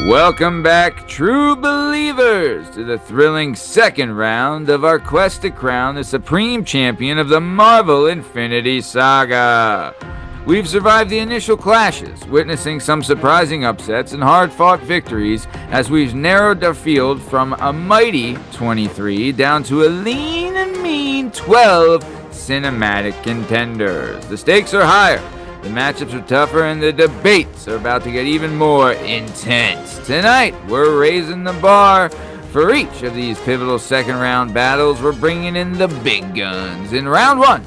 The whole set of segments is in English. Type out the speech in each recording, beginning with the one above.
Welcome back, true believers, to the thrilling second round of our quest to crown the supreme champion of the Marvel Infinity Saga. We've survived the initial clashes, witnessing some surprising upsets and hard-fought victories as we've narrowed our field from a mighty 23 down to a lean and mean 12 cinematic contenders. The stakes are higher. The matchups are tougher, and the debates are about to get even more intense. Tonight, we're raising the bar. For each of these pivotal second-round battles, we're bringing in the big guns. In round one,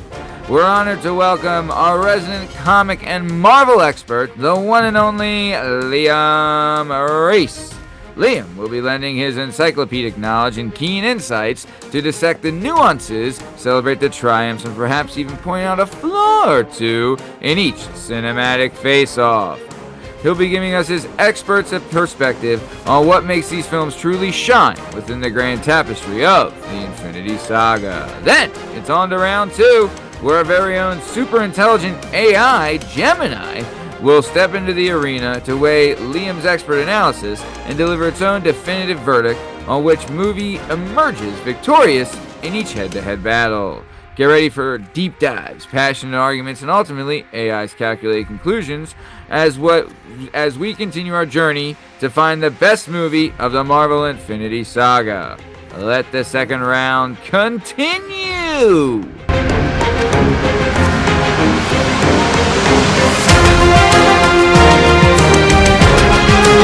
we're honored to welcome our resident comic and Marvel expert, the one and only Liam Reese. Liam will be lending his encyclopedic knowledge and keen insights to dissect the nuances, celebrate the triumphs, and perhaps even point out a flaw or two in each cinematic face-off. He'll be giving us his expert's perspective on what makes these films truly shine within the grand tapestry of the Infinity Saga. Then, it's on to round two, where our very own super intelligent AI, Gemini, will step into the arena to weigh Liam's expert analysis and deliver its own definitive verdict on which movie emerges victorious in each head-to-head battle. Get ready for deep dives, passionate arguments, and ultimately AI's calculated conclusions as we continue our journey to find the best movie of the Marvel Infinity Saga. Let the second round continue!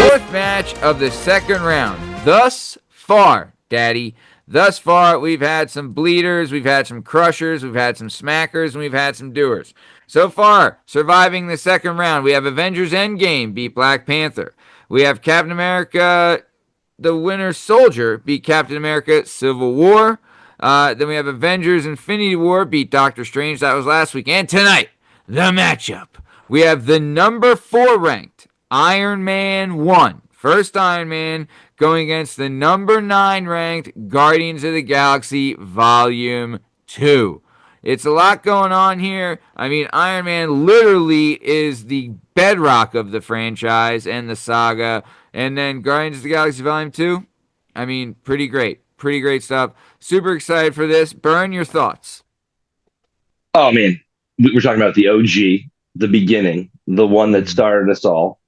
Fourth match of the second round. Thus far, Daddy, we've had some bleeders, we've had some crushers, we've had some smackers, and we've had some doers. So far, surviving the second round, we have Avengers Endgame beat Black Panther. We have Captain America, the Winter Soldier, beat Captain America Civil War. Then we have Avengers Infinity War beat Doctor Strange. That was last week. And tonight, the matchup. We have the number 4 ranked Iron Man 1. First Iron Man going against the number 9 ranked Guardians of the Galaxy Volume 2. It's a lot going on here. I mean, Iron Man literally is the bedrock of the franchise and the saga. And then Guardians of the Galaxy Volume 2, I mean, pretty great. Pretty great stuff. Super excited for this. Burn, your thoughts. Oh, man. We're talking about the OG, the beginning, the one that started us all.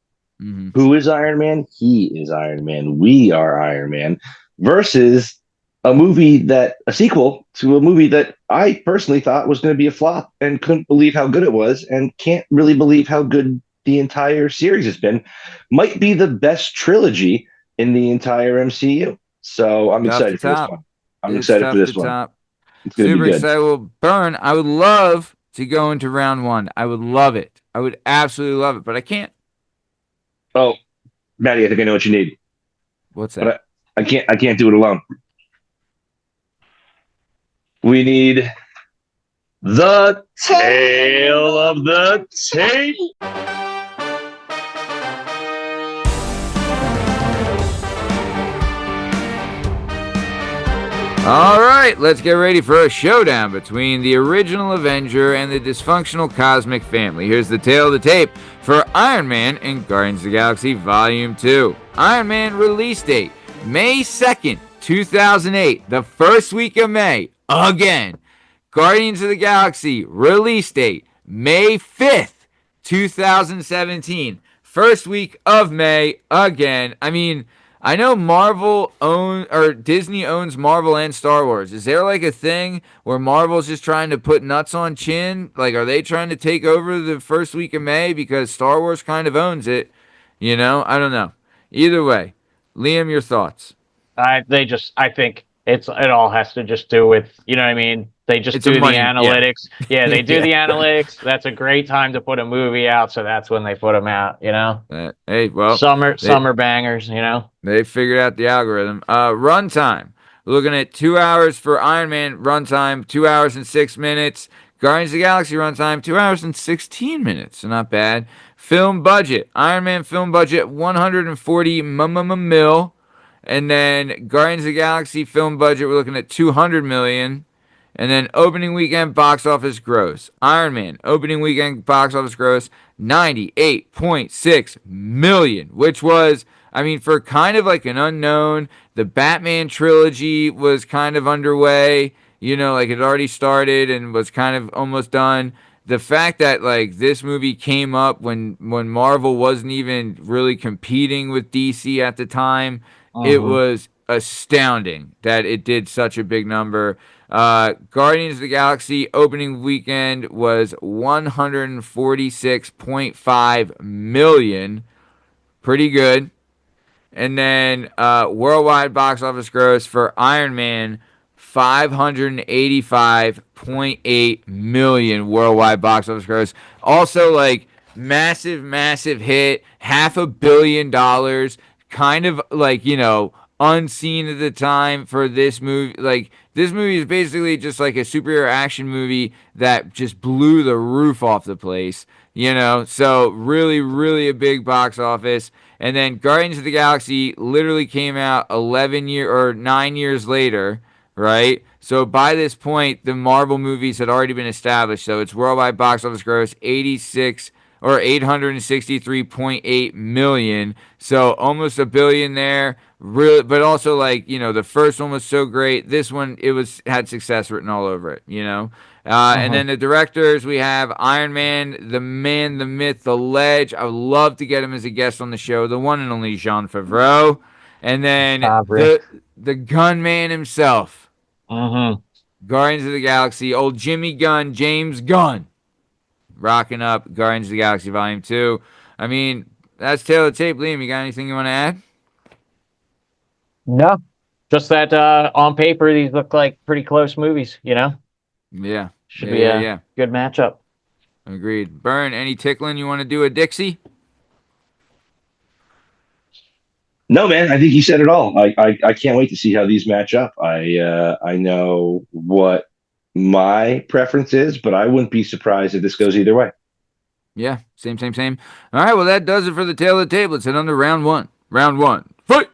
Mm-hmm. Who is Iron Man? He is Iron Man. We are Iron Man. Versus a sequel to a movie that I personally thought was going to be a flop and couldn't believe how good it was and can't really believe how good the entire series has been. Might be the best trilogy in the entire MCU. So I'm excited for this one. It's excited for this one. It's going to be good. Super excited. Well, Burn, I would love to go into round one. I would love it. I would absolutely love it, but I can't. Oh, Maddie, I think I know what you need. What's that? But I can't do it alone. We need the tale of the tape. All right, let's get ready for a showdown between the original Avenger and the dysfunctional cosmic family. Here's the tale of the tape for Iron Man and Guardians of the Galaxy Volume 2. Iron Man release date, May 2nd, 2008, the first week of May, again. Guardians of the Galaxy release date, May 5th, 2017, first week of May, again. I mean, I know Disney owns Marvel and Star Wars. Is there like a thing where Marvel's just trying to put nuts on chin? Like, are they trying to take over the first week of May because Star Wars kind of owns it? You know, I don't know. Either way, Liam, your thoughts. I think it all has to just do with, you know what I mean? They just do the analytics. Yeah, they do the analytics. That's a great time to put a movie out, so that's when they put them out, you know? Summer bangers, you know? They figured out the algorithm. Runtime. Looking at 2 hours for Iron Man runtime, 2 hours and 6 minutes. Guardians of the Galaxy runtime, 2 hours and 16 minutes. So not bad. Film budget. Iron Man film budget, 140 mil. And then Guardians of the Galaxy film budget, we're looking at 200 million. And then opening weekend box office gross. Iron Man, opening weekend box office gross, $98.6 million, which was I mean, for kind of like an unknown, the Batman trilogy was kind of underway, like it already started and was kind of almost done. The fact that like this movie came up when Marvel wasn't even really competing with DC at the time, it Mm-hmm. was astounding that it did such a big number. Guardians of the Galaxy opening weekend was 146.5 million. Pretty good. And then worldwide box office gross for Iron Man, 585.8 million worldwide box office gross. Also, like, massive, massive hit, $500 million. Kind of like, unseen at the time for this movie. Like, this movie is basically just like a superhero action movie that just blew the roof off the place. So really, really a big box office. And then Guardians of the Galaxy literally came out 9 years later, right? So by this point, the Marvel movies had already been established. So its worldwide box office gross 863.8 million. So almost a billion there. Really, but also like the first one was so great. This one had success written all over it. And Mm-hmm. then the directors, we have Iron Man, the man, the myth, the ledge. I would love to get him as a guest on the show. The one and only Jean Favreau. And then Fabry. the gunman himself, Mm-hmm. Guardians of the Galaxy, old Jimmy Gunn, James Gunn, rocking up Guardians of the Galaxy Volume 2. I mean, that's Taylor Tape. Liam, you got anything you want to add? No, just that on paper these look like pretty close movies. Yeah. Should Yeah, be yeah, a yeah. good matchup. Agreed. Burn, any tickling you want to do a Dixie? No, man, I think he said it all. I can't wait to see how these match up. I know what my preference is, but I wouldn't be surprised if this goes either way. Yeah, same, same, same. All right, well, that does it for the tail of the tape. Let's head on to round one. Round one, fight!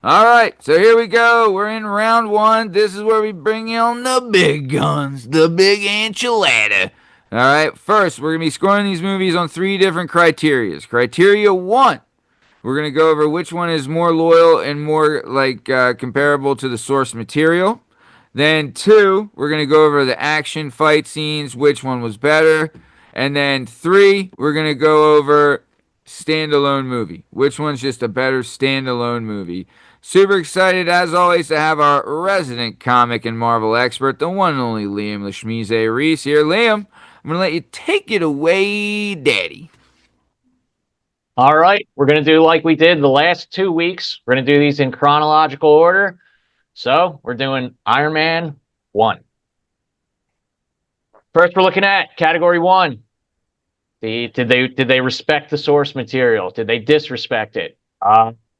All right, so here we go. We're in round one. This is where we bring on the big guns, the big enchilada. All right, first, we're going to be scoring these movies on 3 different criterias. Criteria 1, we're going to go over which one is more loyal and more like comparable to the source material. Then 2, we're going to go over the action fight scenes, which one was better. And then 3, we're going to go over standalone movie. Which one's just a better standalone movie? Super excited, as always, to have our resident comic and Marvel expert, the one and only Liam Lashmize Reese here. Liam, I'm going to let you take it away, Daddy. All right, we're going to do like we did the last 2 weeks. We're going to do these in chronological order. So we're doing Iron Man 1. First, we're looking at category 1. Did they respect the source material? Did they disrespect it?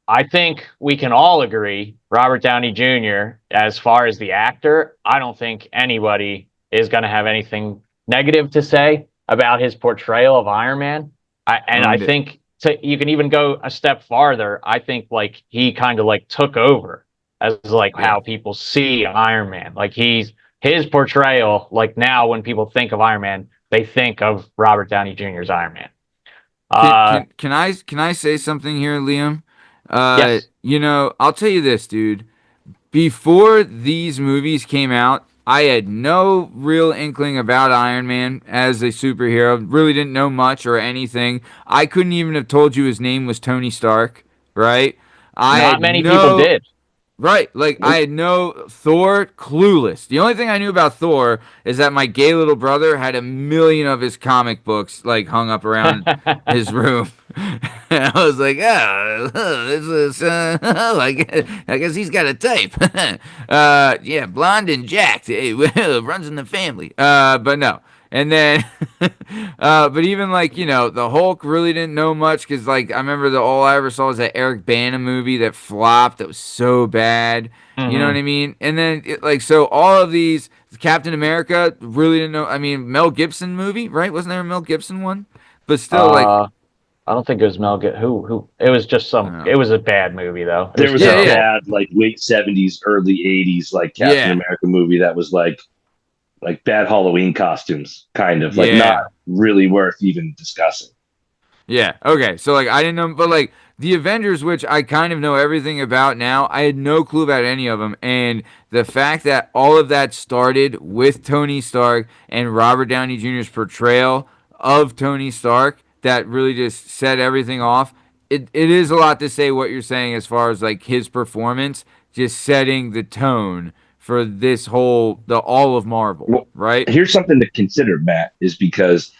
I think we can all agree, Robert Downey Jr., as far as the actor, I don't think anybody is going to have anything negative to say about his portrayal of Iron Man. I think you can even go a step farther. I think like he kind of like took over as like how people see Iron Man. Like his portrayal, like now when people think of Iron Man, they think of Robert Downey Jr.'s Iron Man. Can I say something here, Liam? Yes. I'll tell you this, dude. Before these movies came out, I had no real inkling about Iron Man as a superhero. Really didn't know much or anything. I couldn't even have told you his name was Tony Stark, right? Not many people did. Right, like I had no Thor, clueless. The only thing I knew about Thor is that my gay little brother had 1,000,000 of his comic books like hung up around his room. And I was like, this is I guess he's got a type. Yeah, blonde and jacked. Hey, runs in the family. But no. And then, but even like the Hulk really didn't know much because like I remember all I ever saw was that Eric Bana movie that flopped that was so bad. Mm-hmm. You know what I mean? And then so all of these Captain America really didn't know. I mean Mel Gibson movie, right? Wasn't there a Mel Gibson one? But still, I don't think it was Mel Gibson. Who? It was just it was a bad movie though. There was a bad like late 70s, early 80s like Captain America movie that was like bad Halloween costumes, kind of like not really worth even discussing. Yeah. Okay. So like I didn't know, but like the Avengers, which I kind of know everything about now, I had no clue about any of them, and the fact that all of that started with Tony Stark and Robert Downey Jr.'s portrayal of Tony Stark, that really just set everything off. It is a lot to say what you're saying as far as like his performance, just setting the tone for this whole the all of Marvel, Well, right? here's something to consider, Matt, is because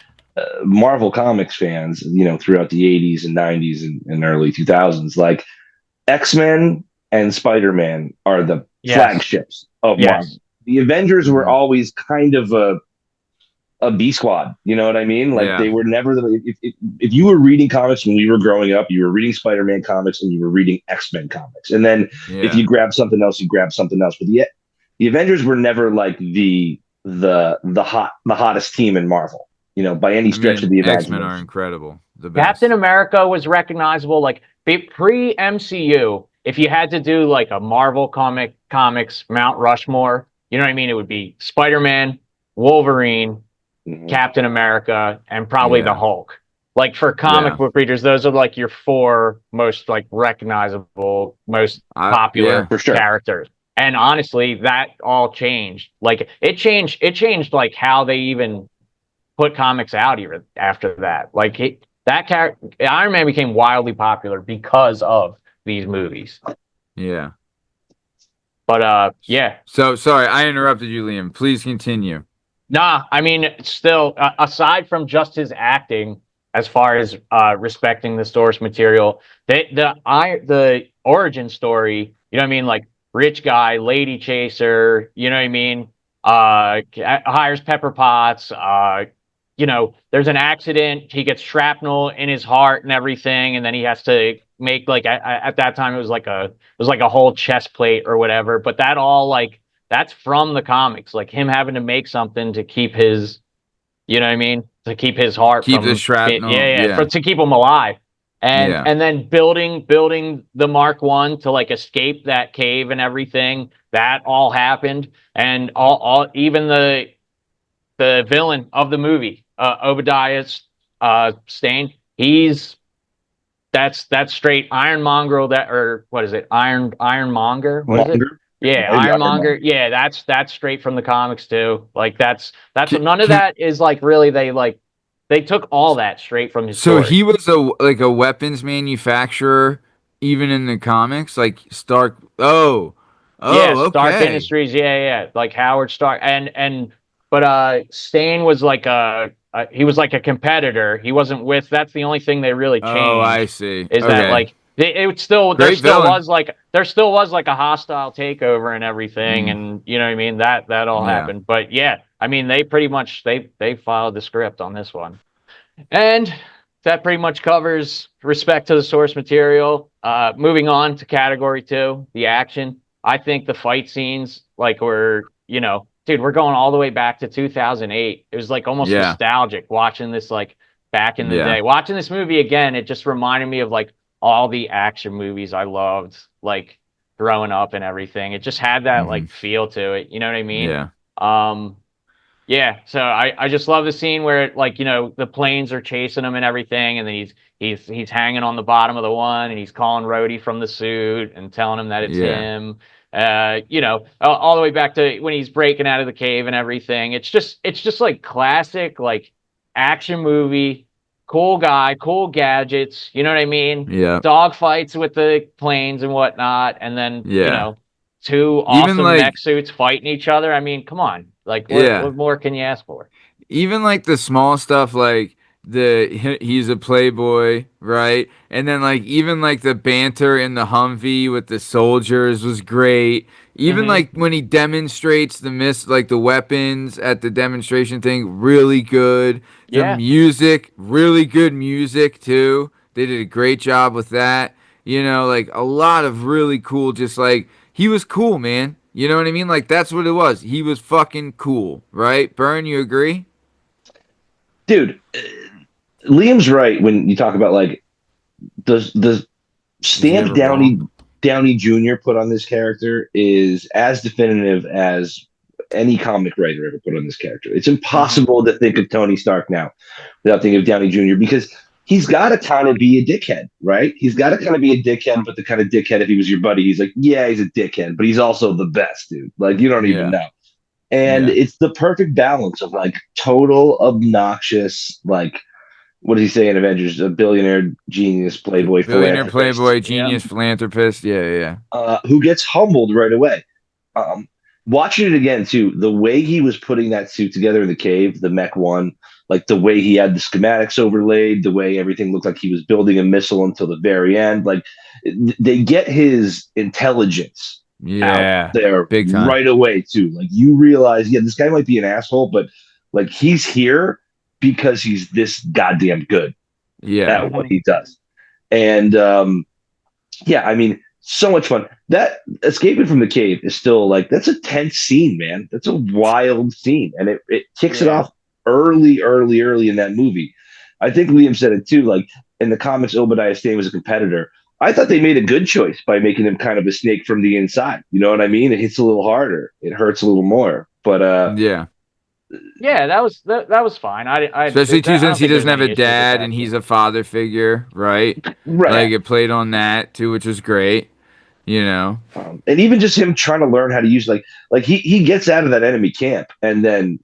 Marvel Comics fans, throughout the 80s and 90s and early 2000s, like X-Men and Spider-Man are the Yes. flagships of Marvel. Yes. The Avengers were Mm-hmm. always kind of a B squad. You know what I mean? Like Yeah. they were never the. If you were reading comics when we were growing up, you were reading Spider-Man comics and you were reading X-Men comics. And then if Yeah. you grab something else, you grab something else. But the Avengers were never like the hottest team in Marvel. By any I stretch of mean, the X-Men are imagination. incredible. The Captain best. America was recognizable, like pre MCU. If you had to do like a Marvel comics Mount Rushmore, you know what I mean? It would be Spider Man, Wolverine, Mhm. Captain America, and probably the Yeah. Hulk. Like for comic Yeah. book readers, those are like your four most like recognizable, most Yeah. popular For sure. characters. And honestly, that all changed. Like it changed like how they even put comics out even after that. Like that character, Iron Man became wildly popular because of these movies. Yeah. But yeah, So sorry, I interrupted you, Liam. Please continue. nah. I mean, still, aside from just his acting, as far as respecting the source material, the origin story. You know what I mean? Like rich guy, lady chaser. You know what I mean? Hires Pepper Potts. There's an accident. He gets shrapnel in his heart and everything, and then he has to make like at that time it was like a whole chest plate or whatever. But that all like that's from the comics, like him having to make something to keep his, you know what I mean, to keep his heart Keep the from, yeah, shrapnel. yeah, Yeah. to keep him alive, and Yeah. and then building the Mark 1 to like escape that cave and everything. That all happened, and all even the villain of the movie, Obadiah Stane. That's straight Ironmonger. That, or what is it? Ironmonger. What is it? Monger. Yeah, Ironmonger. Yeah, that's straight from the comics too. Like that's Can, none of can, that is like really they took all that straight from his so story. he was a weapons manufacturer even in the comics, like Stark. Oh. Yeah, Oh, Stark okay. Industries. Yeah, yeah, like Howard Stark, and but Stain was like he was like a competitor. He wasn't with. That's the only thing they really Oh, I changed, see. is that Okay. like it still Great villain. there still was like a hostile takeover and everything, Mm, and you know what I mean, that all yeah. happened. But yeah, I mean they pretty much they followed the script on this one. And that pretty much covers respect to the source material. Moving on to category 2, the action. I think the fight scenes, like, dude, we're going all the way back to 2008. It was like almost Yeah. nostalgic watching this, like, back in the Yeah. day. Watching this movie again, it just reminded me of like all the action movies I loved, like growing up and everything. It just had that Hmm. like feel to it. You know what I mean? Yeah. Um, yeah, so I just love the scene where like the planes are chasing him and everything, and then he's hanging on the bottom of the one, and he's calling Rhodey from the suit and telling him that it's Yeah. him. All the way back to when he's breaking out of the cave and everything. It's just like classic like action movie, cool guy, cool gadgets. You know what I mean? Yeah. Dog fights with the planes and whatnot, and then Yeah. two Even awesome like mech suits fighting each other. I mean, come on. Like yeah. what more can you ask for? Even like the small stuff like he's a playboy, right? And then like even like the banter in the Humvee with the soldiers was great. Even Hmm. like when he demonstrates like the weapons at the demonstration thing, really good. The Yeah. music, really good music too. They did a great job with that. Like a lot of really cool, just like he was cool, man. You know what I mean? Like that's what it was. He was fucking cool, right? Burn, you agree? Dude, Liam's right when you talk about like the Is he stamp ever wrong? Downey Jr. put on this character is as definitive as any comic writer ever put on this character. It's Hmm. impossible to think of Tony Stark now without thinking of Downey Jr. because he's got to kind of be a dickhead, right? He's got to kind of be a dickhead, but the kind of dickhead, if he was your buddy, he's like, yeah, he's a dickhead, but he's also the best, dude. Like, you don't even Yeah. know. And Yeah. it's the perfect balance of like total obnoxious, like, what does he say in Avengers? A billionaire, genius, playboy, Billionaire, philanthropist, playboy, genius, philanthropist. Yeah. who gets humbled right away. Um, Watching it again too, the way he was putting that suit together in the cave, the Mech One, like the way he had the schematics overlaid, the way everything looked like he was building a missile until the very end. Like they get his intelligence out Yeah. there Big time. right away too. Like you realize, yeah, this guy might be an asshole, but like he's here because he's this goddamn good Yeah. at what he does. And yeah, I mean, so much fun. That escaping from the cave is still like that's a tense scene, man. That's a wild scene, and it kicks it off early in that movie. I think Liam said it too. Like in the comics, Obadiah Stane was a competitor. I thought they made a good choice by making him kind of a snake from the inside. You know what I mean? It hits a little harder. It hurts a little more. But Yeah. Yeah, that was fine. Especially too I since don't he think there's doesn't have any a issues with dad that. and he's a father figure, right? Like right. it played on that too, which was great. You know. And even just him trying to learn how to use like he gets out of that enemy camp and then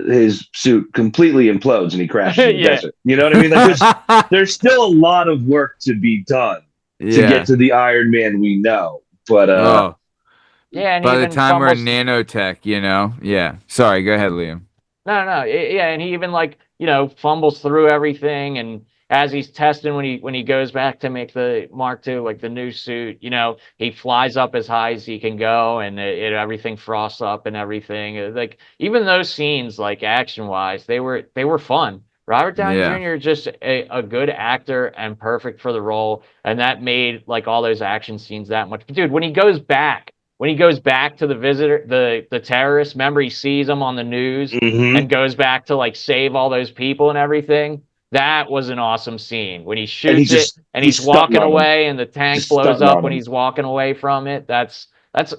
his suit completely implodes and he crashes in the Yeah. desert. You know what I mean? Like there's still a lot of work to be done to get Yeah. to the Iron Man we know. But Oh, Yeah, and he by the even time we're in fumbles. nanotech, you know. Yeah. Sorry. Go ahead, Liam. No, yeah, and he even like fumbles through everything, and as he's testing when he goes back to make the Mark II, like the new suit, he flies up as high as he can go, and everything frosts up and everything. Like even those scenes, like action wise, they were fun. Robert Downey Yeah. Jr. is just a good actor and perfect for the role, and that made like all those action scenes that much. Dude, when he goes back to the visitor, the terrorist, remember he sees him on the news mhm. and goes back to like save all those people and everything. That was an awesome scene when he And shoots it and he's he's stunting walking on him, away and the tank just blows stunting up on when him. he's walking away from it. That's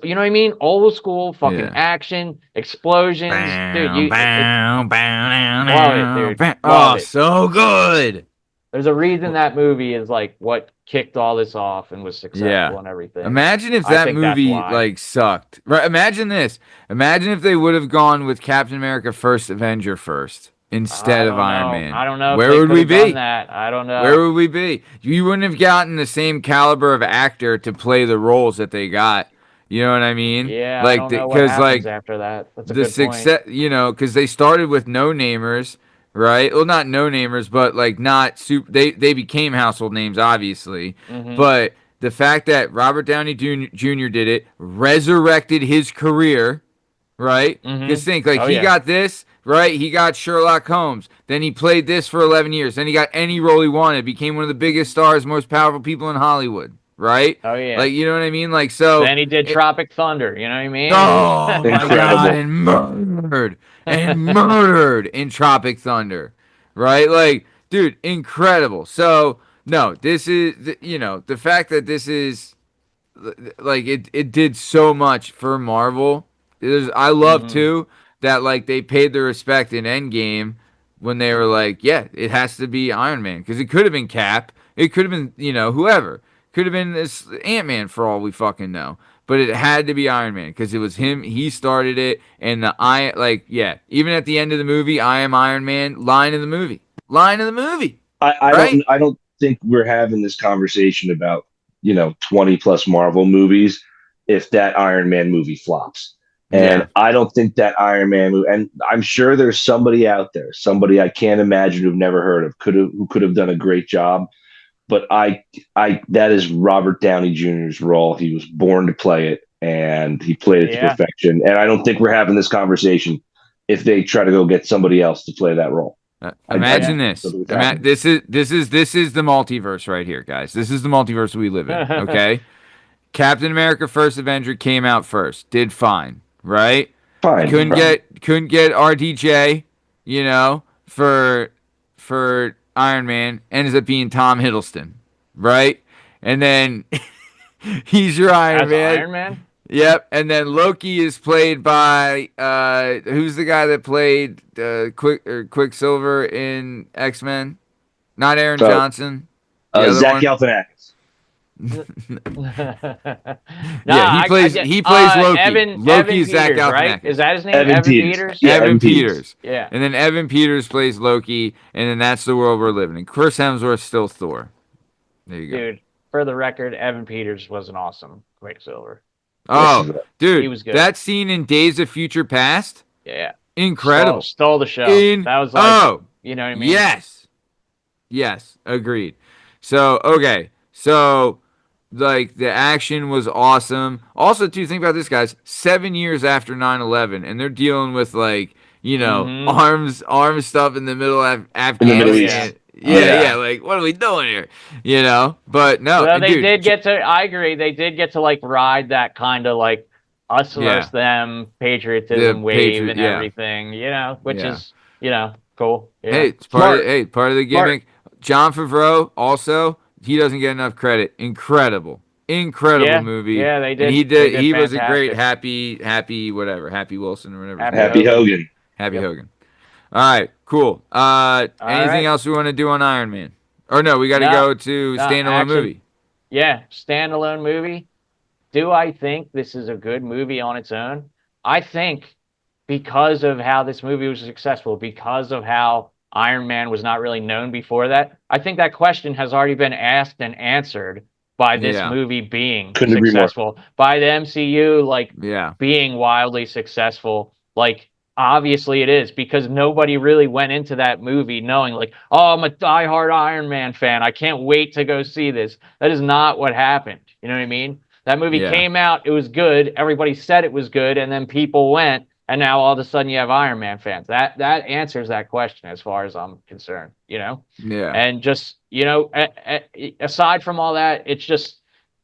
you know what I mean? Old school fucking Yeah. action, explosions, dude. Bow, bow, bow, Love it, dude. Love Oh, it. so good. There's a reason that movie is like what kicked all this off and was Yeah. successful and everything. Imagine if I that think that's movie why. like sucked. Right? Imagine this. Imagine if they would have gone with Captain America First Avenger first instead I of don't Iron know. Man. I don't know if Where they would could we have done be? that. I don't Where know. would we be? You wouldn't have gotten the same caliber of actor to play the roles that they got. You know what I mean? Yeah, I Like, don't know what because happens like after that. That's a the good point. success, because they started with no namers, right? Well, not no namers, but like not super. They became household names, obviously. Hmm. But the fact that Robert Downey Jr. did it resurrected his career, right? Hmm. Because think, like, Oh he yeah. got this, right? He got Sherlock Holmes. Then he played this for 11 years. Then he got any role he wanted. Became one of the biggest stars, most powerful people in Hollywood, right? Oh yeah. Like, you know what I mean? Like, so. Then he did Tropic Thunder. You know what I mean? Oh my God, Incredible. and murdered in Tropic Thunder, right? Like, dude, incredible. So, no, this is, the fact that this is like it did so much for Marvel. I love Hmm. too that like they paid the respect in Endgame when they were like, yeah, it has to be Iron Man because it could have been Cap, it could have been whoever, could have been this Ant Man for all we fucking know, but it had to be Iron Man because it was him. He started it, and even at the end of the movie, I am Iron Man line of the movie, right? I don't think we're having this conversation about 20 plus Marvel movies if that Iron Man movie flops. And Yeah, I don't think that Iron Man movie, and I'm sure there's somebody out there, somebody I can't imagine who've never heard of, who could have done a great job. But that is Robert Downey Jr.'s role. He was born to play it, and he played it to Yeah. perfection. And I don't think we're having this conversation if they try to go get somebody else to play that role. I Imagine Yeah. don't this. think it's happening. This is the multiverse right here, guys. This is the multiverse we live in. Okay, Captain America: First Avenger came out first, did fine, right? Fine, Hmm. Couldn't get RDJ, for Iron Man. Ends up being Tom Hiddleston, right? And then he's your Iron As Man. Iron Man. Yep, and then Loki is played by who's the guy that played Quicksilver in X-Men? Not Aaron So, Johnson. The other Zach one. Galifianakis. Yeah, he plays Loki. Loki Evan is Zach Peters, right? Galifianakis. Is that his name? Evan Evan Peters. Peters? Yeah, Evan Evan Peters. Peters. Yeah. And then Evan Peters plays Loki, and then that's the world we're living in. Chris Hemsworth's still Thor. There you go. Dude, for the record, Evan Peters was an awesome Quicksilver. Oh, dude, he was good. that scene in Days of Future Past, Yeah. incredible. Stole the show. That was like, you know what I mean? Yes, agreed. So, okay. So, like, the action was awesome. Also, too, think about this, guys. 7 years after 9/11, and they're dealing with, like, you know, arms stuff in the middle of Afghanistan. Yeah, like, what are we doing here? You know? But, no. Well, they did get to, I agree, they did get to, like, ride that kind of, like, us versus them patriotism wave and everything, you know, which is, you know, cool. Yeah. Hey, it's part of the gimmick. John Favreau also, he doesn't get enough credit. Incredible movie. Yeah, they did. And he was a great Happy Wilson or whatever. Happy Hogan. Hogan. All right, cool. Anything else we want to do on Iron Man? Or no, we got to go to standalone movie. Yeah, standalone movie. Do I think this is a good movie on its own? I think because of how this movie was successful, because of how Iron Man was not really known before that, I think that question has already been asked and answered by this movie being successful, by the MCU being wildly successful. Like, obviously it is, because nobody really went into that movie knowing, like, oh, I'm a diehard Iron Man fan, I can't wait to go see this. That is not what happened. You know what I mean? That movie came out, it was good, everybody said it was good, and then people went, and now all of a sudden you have Iron Man fans. That answers that question as far as I'm concerned, you know? Yeah. And just, you know, aside from all that, it's just,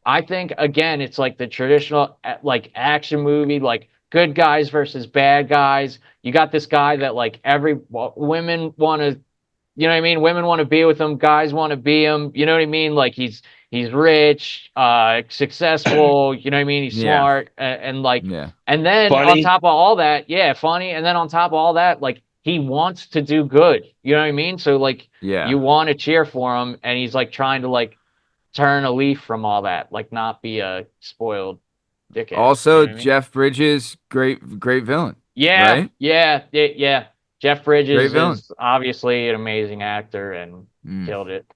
I think, again, it's like the traditional, like, action movie, like, good guys versus bad guys. You got this guy that, like, women want to, you know what I mean? Women want to be with him, guys want to be him, you know what I mean? Like, he's rich, successful, you know what I mean? He's smart, and like, and then funny. On top of all that, funny. And then on top of all that, like, he wants to do good, you know what I mean? So, like, you want to cheer for him, and he's, like, trying to, like, turn a leaf from all that, like, not be a spoiled dickhead. Also, you know what I mean? Jeff Bridges, great villain. Yeah, right? Yeah. Jeff Bridges is obviously an amazing actor and killed it.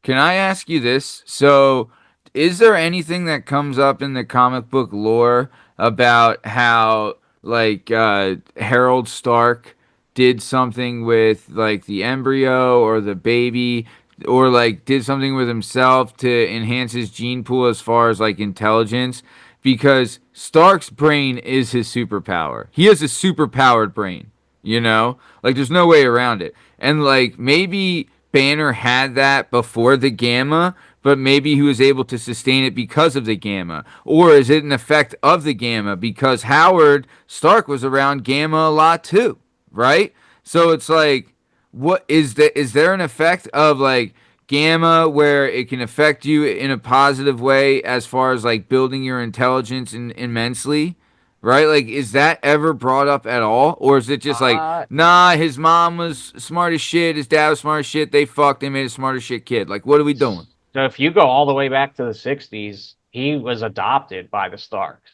Can I ask you this? So, is there anything that comes up in the comic book lore about how, like, Harold Stark did something with, like, the embryo or the baby, or, like, did something with himself to enhance his gene pool as far as, like, intelligence? Because Stark's brain is his superpower. He has a superpowered brain, you know? Like, there's no way around it. And, like, maybe Banner had that before the gamma, but maybe he was able to sustain it because of the gamma. Or is it an effect of the gamma? Because Howard Stark was around gamma a lot too, right? So it's like, what is there an effect of, like, gamma where it can affect you in a positive way as far as, like, building your intelligence immensely? Right? Like, is that ever brought up at all? Or is it just like, nah, his mom was smart as shit, his dad was smart as shit, they fucked, they made a smart as shit kid. Like, what are we doing? So if you go all the way back to the 60s, he was adopted by the Starks.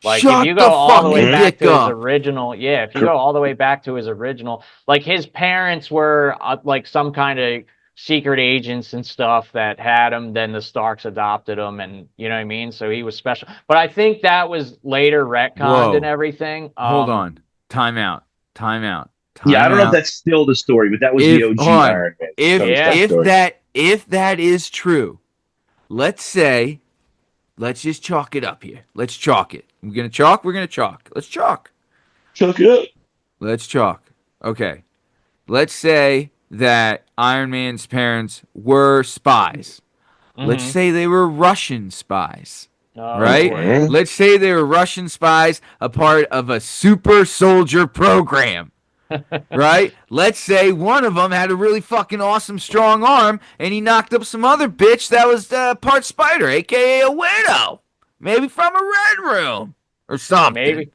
Like, Shut if you go all the way back to his original, if you go all the way back to his original, like, his parents were, like, some kind of secret agents and stuff that had him, then the Starks adopted him, and you know what I mean? So he was special. But I think that was later retconned and everything. Hold on. Time out. Yeah, I don't know if that's still the story, but that was the OG Iron Man. If that is true, let's just chalk it up here. Let's chalk it. We're gonna chalk. Let's chalk. Chalk it up. Let's chalk. Okay. Let's say that Iron Man's parents were spies. Mm-hmm. Let's say they were Russian spies. Right? Okay. Let's say they were Russian spies, a part of a super soldier program. Right? Let's say one of them had a really fucking awesome strong arm, and he knocked up some other bitch that was part spider, aka a widow. Maybe from a red room or something. Maybe.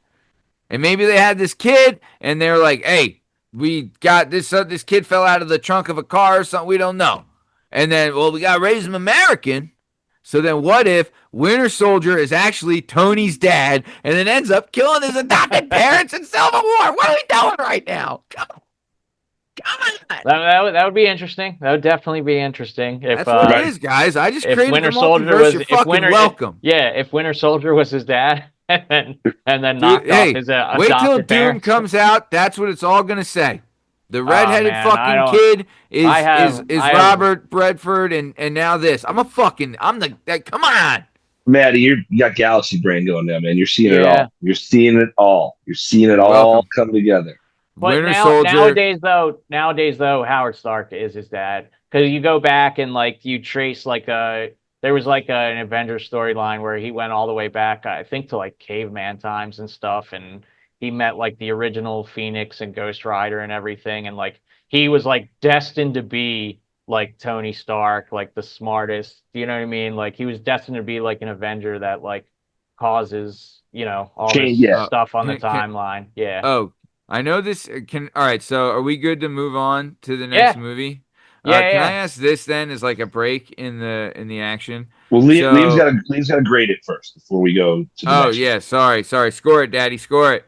And maybe they had this kid, and they were like, hey, we got this kid fell out of the trunk of a car or something. We don't know. And then, well, we got to raise him American. So then what if Winter Soldier is actually Tony's dad and then ends up killing his adopted parents in Civil War? What are we doing right now? Come on. That would be interesting. That would definitely be interesting. If That's what it is, guys. I just created Winter the Soldier multiverse. You're fucking welcome. If Winter Soldier was his dad and then Dude, knocked off his wait till adopted Doom parents. comes out. That's what it's all gonna say. The redheaded man, fucking kid is Robert Redford, and now this. I'm the. Come on. Maddie, you got galaxy brain going now, man. You're seeing it all. You're seeing it all. You're seeing it all come together. But nowadays though, Howard Stark is his dad, because you go back and like you trace there was like an Avenger storyline where he went all the way back, I think, to like caveman times and stuff, and he met like the original Phoenix and Ghost Rider and everything, and like he was like destined to be like Tony Stark, like the smartest, you know what I mean? Like he was destined to be like an Avenger that like causes, all this stuff on the timeline. Oh, I know this can. All right, so are we good to move on to the next movie? Can I ask this then as like a break in the action? Well, Liam's got to grade it first before we go to the next one. Sorry. Score it, Daddy. Score it.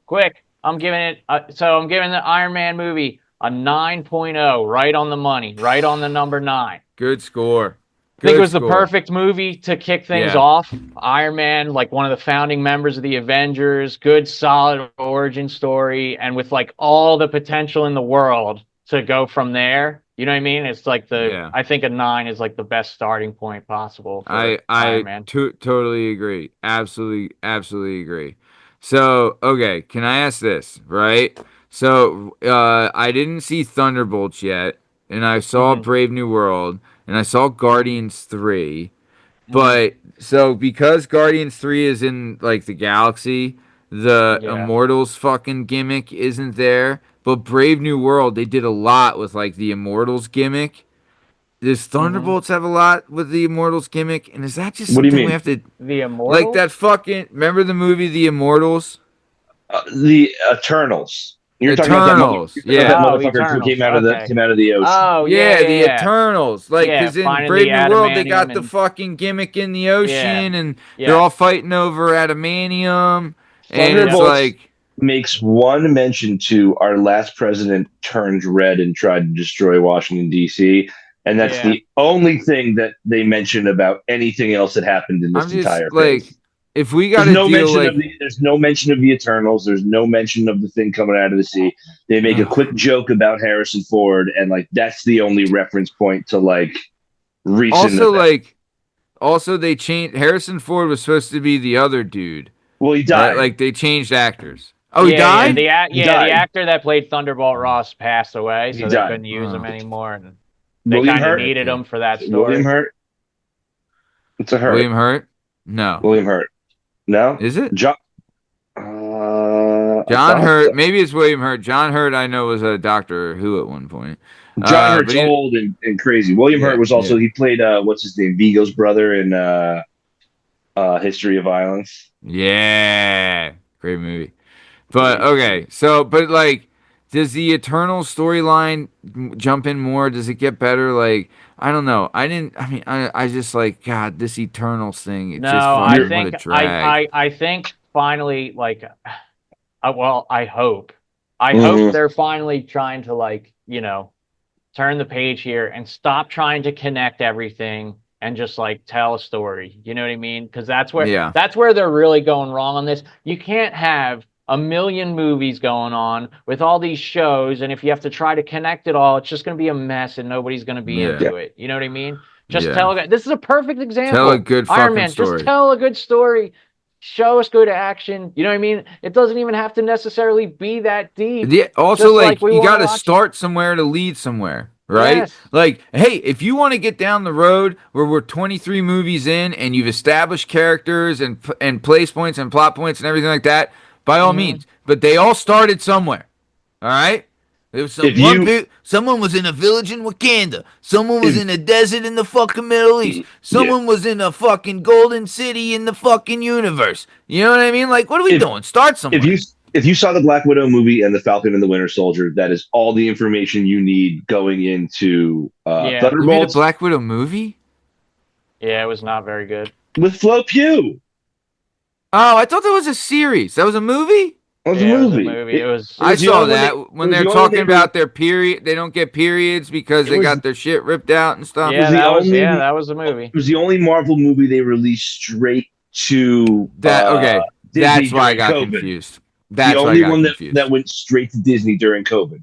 Quick. I'm giving the Iron Man movie a 9.0, right on the money, right on the number 9. Good score. I think it was the perfect movie to kick things off. Iron Man, like one of the founding members of the Avengers, good, solid origin story, and with like all the potential in the world to go from there. You know what I mean? It's like I think a 9 is like the best starting point possible for Iron Man. Totally agree. Absolutely agree. So, okay, can I ask this, right? So, I didn't see Thunderbolts yet, and I saw Brave New World, and I saw Guardians 3. But, so, because Guardians 3 is in, like, the galaxy, the Immortals fucking gimmick isn't there. But Brave New World, they did a lot with, like, the Immortals gimmick. Does Thunderbolts have a lot with the Immortals gimmick? And is that just something we have to... The Immortals? Like that fucking... Remember the movie The Immortals? The Eternals. You're Eternals. talking about that motherfucker who came out of the ocean. Oh, the Eternals. Like, because in Brave New World, they got the fucking gimmick in the ocean, and they're all fighting over adamantium. And it's like... makes one mention to our last president turned red and tried to destroy Washington, D.C., and that's the only thing that they mention about anything else that happened in this entire thing. If we got there's no mention of the Eternals. There's no mention of the thing coming out of the sea. They make a quick joke about Harrison Ford, and like that's the only reference point to like recent. Also they changed. Harrison Ford was supposed to be the other dude. Well, he died. Like they changed actors. Oh, he died. The actor that played Thunderbolt Ross passed away, so they couldn't use him anymore, and they kind of needed him for that story. William Hurt. It's a Hurt. William Hurt. No. William Hurt. No. Is it John? John Hurt. Maybe it's William Hurt. John Hurt, I know, was a Doctor Who at one point. John Hurt's old and crazy. William Hurt was also he played what's his name, Vigo's brother in History of Violence. Yeah, great movie. But okay, so like, does the Eternal storyline jump in more? Does it get better? Like, I don't know. I just like, God, this Eternals thing. I think finally, like, I hope they're finally trying to like, turn the page here and stop trying to connect everything and just like tell a story. You know what I mean? Because that's where they're really going wrong on this. You can't have a million movies going on with all these shows, and if you have to try to connect it all, it's just going to be a mess and nobody's going to be into it. You know what I mean? Just tell this is a perfect example. Tell a good Iron Man, story. Just tell a good story. Show us good action. You know what I mean? It doesn't even have to necessarily be that deep. Yeah, also, like you got to start somewhere to lead somewhere. Right? Yes. Like, hey, if you want to get down the road where we're 23 movies in and you've established characters and place points and plot points and everything like that, by all means. But they all started somewhere. All right? There was someone was in a village in Wakanda. Someone was in a desert in the fucking Middle East. Someone was in a fucking golden city in the fucking universe. You know what I mean? Like, what are we doing? Start somewhere. if you saw the Black Widow movie and the Falcon and the Winter Soldier, that is all the information you need going into Yeah. We made a Thunderbolts Black Widow movie? Yeah, it was not very good. with Flo Pugh. Oh, I thought that was a series. That was a movie? It was a Yeah, it was a movie. movie. It was. It I was the saw only one that it when was they're the only one talking about their period. They don't get periods because it they was got their shit ripped out and stuff. Yeah, the that was. Yeah, only that was a it movie. was the only Marvel movie they released straight to That okay. Disney That's why I during got COVID. confused. The That's why I only got one that confused. went straight to Disney during COVID.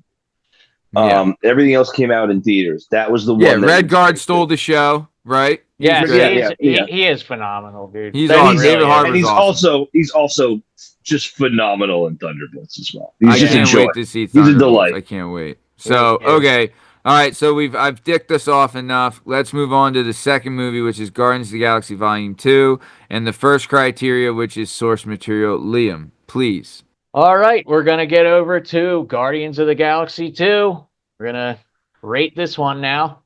Yeah. Everything else came out in theaters. That was the Yeah, one that Red went Guard straight stole to. the show, right? He was Yes, Yeah, great. he's yeah, he, yeah. he is phenomenal, dude. He's He awesome. really David is. And Harbour's awesome. he's also just phenomenal in Thunderbolts as well. He's I just a Yeah, can't joy. wait to see He's a Thunderbolts. delight. I can't wait. he So, is. okay. All right, so I've dicked us off enough. Let's move on to the second movie, which is Guardians of the Galaxy Volume 2, and the first criteria, which is source material. Liam, please. All right, we're gonna get over to Guardians of the Galaxy 2. We're gonna rate this one now.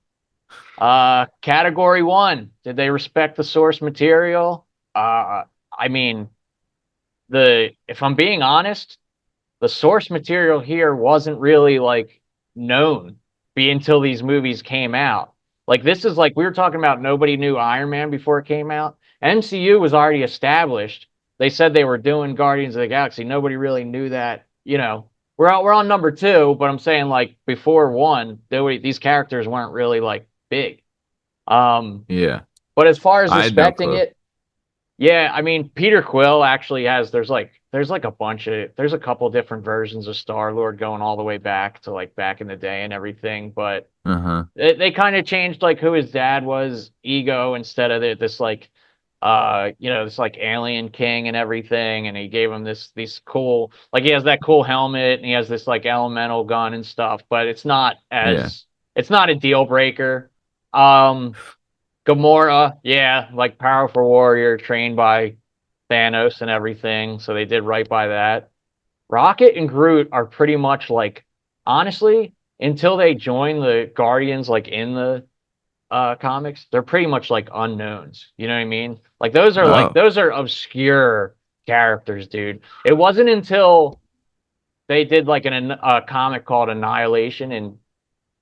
Category 1. Did they respect the source material? I mean, if I'm being honest, the source material here wasn't really like known until these movies came out. Like this is like we were talking about nobody knew Iron Man before it came out. MCU was already established. They said they were doing Guardians of the Galaxy. Nobody really knew that, We're on number 2, but I'm saying like before 1, these characters weren't really like big. Yeah. But as far as I had no respecting clue. it, yeah, I mean Peter Quill actually has there's a couple different versions of Star-Lord going all the way back to like back in the day and everything, but Uh-huh. they kind of changed like who his dad was, Ego, instead of this like this like alien king and everything, and he gave him these cool, like he has that cool helmet and he has this like elemental gun and stuff, but Yeah. it's not a deal breaker. Um Gamora, yeah, like powerful warrior trained by Thanos and everything, so they did right by that. Rocket and Groot are pretty much like, honestly, until they join the Guardians, like in the comics, they're pretty much like unknowns. You know what I mean? Like Oh. those are obscure characters, dude. It wasn't until they did like a comic called Annihilation in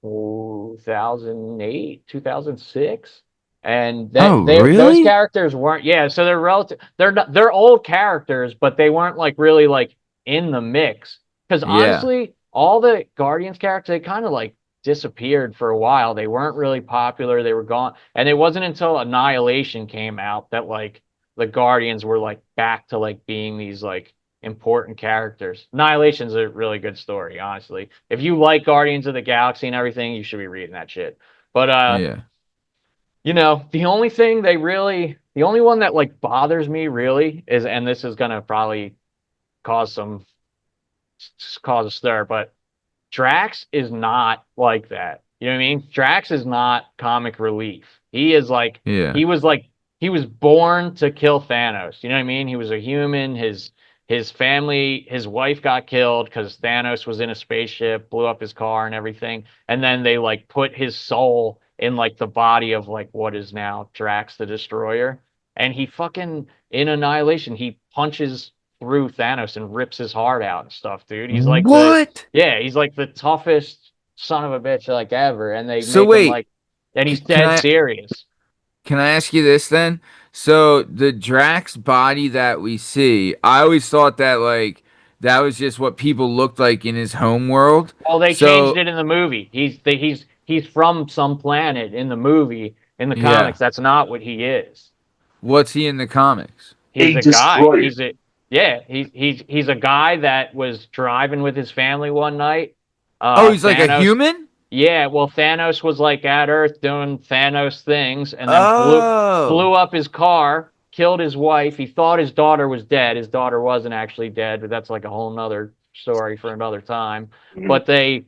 2008, 2006, and Oh, those really? characters weren't, yeah, so they're relative, they're old characters, but they weren't like really like in the mix, because Yeah. honestly all the Guardians characters, they kind of like disappeared for a while. They weren't really popular, they were gone, and it wasn't until Annihilation came out that like the Guardians were like back to like being these like important characters. Annihilation's a really good story, honestly. If you like Guardians of the Galaxy and everything, you should be reading that shit. But Yeah. the only one that like bothers me really is, and this is gonna probably cause cause a stir, but Drax is not like that. You know what I mean? Drax is not comic relief. He is Yeah. he was born to kill Thanos. You know what I mean? He was a human. His family, his wife got killed because Thanos was in a spaceship, blew up his car and everything. And then they like put his soul in like the body of like what is now Drax the Destroyer. And he fucking in Annihilation, he punches through Thanos and rips his heart out and stuff, dude. What? He's like the toughest son of a bitch like ever. And they So make him wait, like, and he's can dead I serious. ask you this then? So the Drax body that we see, I always thought that like that was just what people looked like in his home world. Well, they changed So it in the movie. He's from some planet in the movie. In the yeah, comics, that's not what he is. what's he in the comics? He's A a guy. destroyer. He's a guy that was driving with his family one night. Oh, he's like a Thanos. human? Yeah, well, Thanos was like at Earth doing Thanos things, and then Oh. blew up his car, killed his wife. He thought his daughter was dead. His daughter wasn't actually dead, but that's like a whole nother story for another time. But they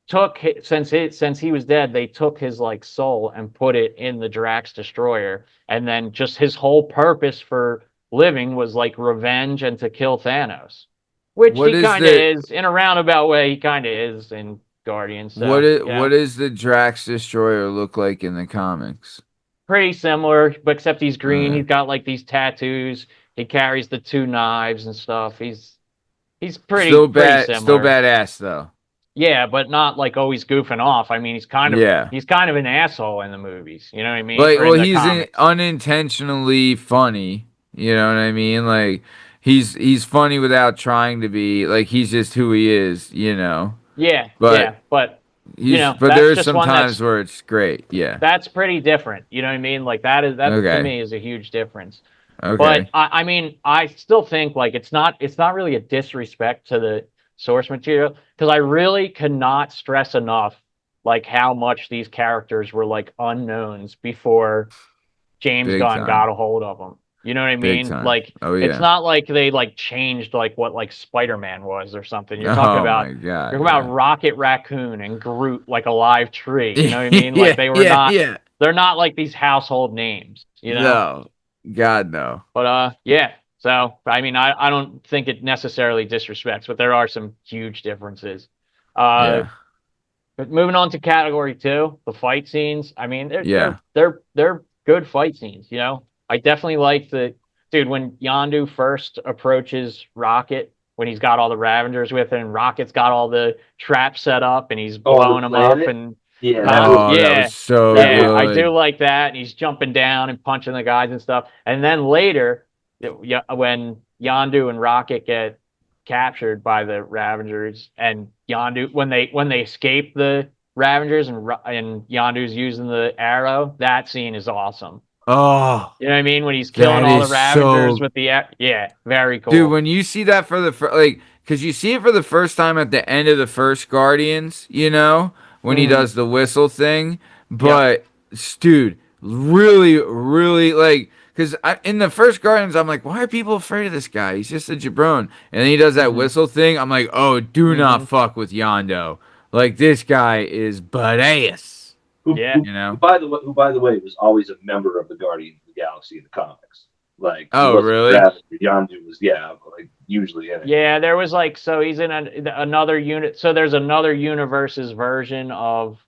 took since he was dead, they took his like soul and put it in the Drax Destroyer, and then just his whole purpose for living was like revenge and to kill Thanos, which What he is kind of the is in a roundabout way. He kind of is in Guardians, so what does the Drax Destroyer look like in the comics? pretty similar, but except he's green. Okay. He's got like these tattoos. He carries the two knives and stuff. He's Still pretty bad, still similar. badass though. Yeah, but not like always goofing off. I mean, Yeah. he's kind of an asshole in the movies. You know what I mean? Like, Or well, in the he's comics. unintentionally funny. You know what I mean? Like, he's funny without trying to be. Like, he's just who he is. You know. Yeah, But yeah, but you know, but that's there's just some one times where it's great. Yeah. that's pretty different. You know what I mean? Like that to Okay. me is a huge difference. But Okay. I mean, I still think like it's not really a disrespect to the source material because I really cannot stress enough like how much these characters were like unknowns before James Big Gunn got time. a hold of them. You know what I Big mean? time. Like Oh it's yeah. not like they like changed like what like Spider-Man was or something. Oh my God. You're talking about Yeah. Rocket Raccoon and Groot like a live tree. You know what I mean? Like Yeah. Yeah. Yeah. they're not like these household names, you know? No. God no. But yeah. So I mean I don't think it necessarily disrespects, but there are some huge differences. Uh Yeah. but moving on to category two, the fight scenes. I mean, Yeah. they're good fight scenes. You know, I definitely like the dude when Yondu first approaches Rocket when he's got all the Ravengers with him. And Rocket's got all the traps set up and he's Oh, the blowing them up. planet. And Yeah, that was Oh, that was yeah, so that was I do good. like that. And he's jumping down and punching the guys and stuff. And then later, when Yondu and Rocket get captured by the Ravengers, and Yondu when they escape the Ravengers and Yondu's using the arrow, that scene is awesome. Oh, You know what I mean? When he's killing that all the is Ravengers so with the yeah, very dude, cool. when you see that for the like, because you see it for the first time at the end of the first Guardians, you know, when he Hmm. does the whistle thing. Yep. But, dude, really, really, like, because in the first Guardians, I'm like, why are people afraid of this guy? He's just a jabron. And then he does that Hmm. whistle thing. I'm like, oh, do not Hmm. fuck with Yondo. Like, this guy is badass, who, Yeah. who, you who know? by the way, was always a member of the Guardians of the Galaxy in the comics. Like he Oh, wasn't really? drafted. Yondu was like usually in it. Yeah, there was like so he's in another unit. So there's another universe's version of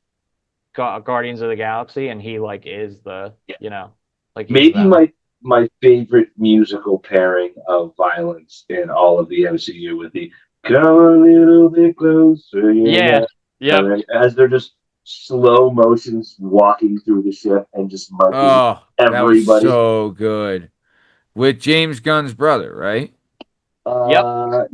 Guardians of the Galaxy, and he like is the Yeah, you know like he's maybe them. my favorite musical pairing of violence in all of the MCU with the "Come a little bit closer," you Yeah. know, Yep. as they're just slow motions walking through the ship and just murking Oh, that was everybody. so good. With James Gunn's brother, right? Yep.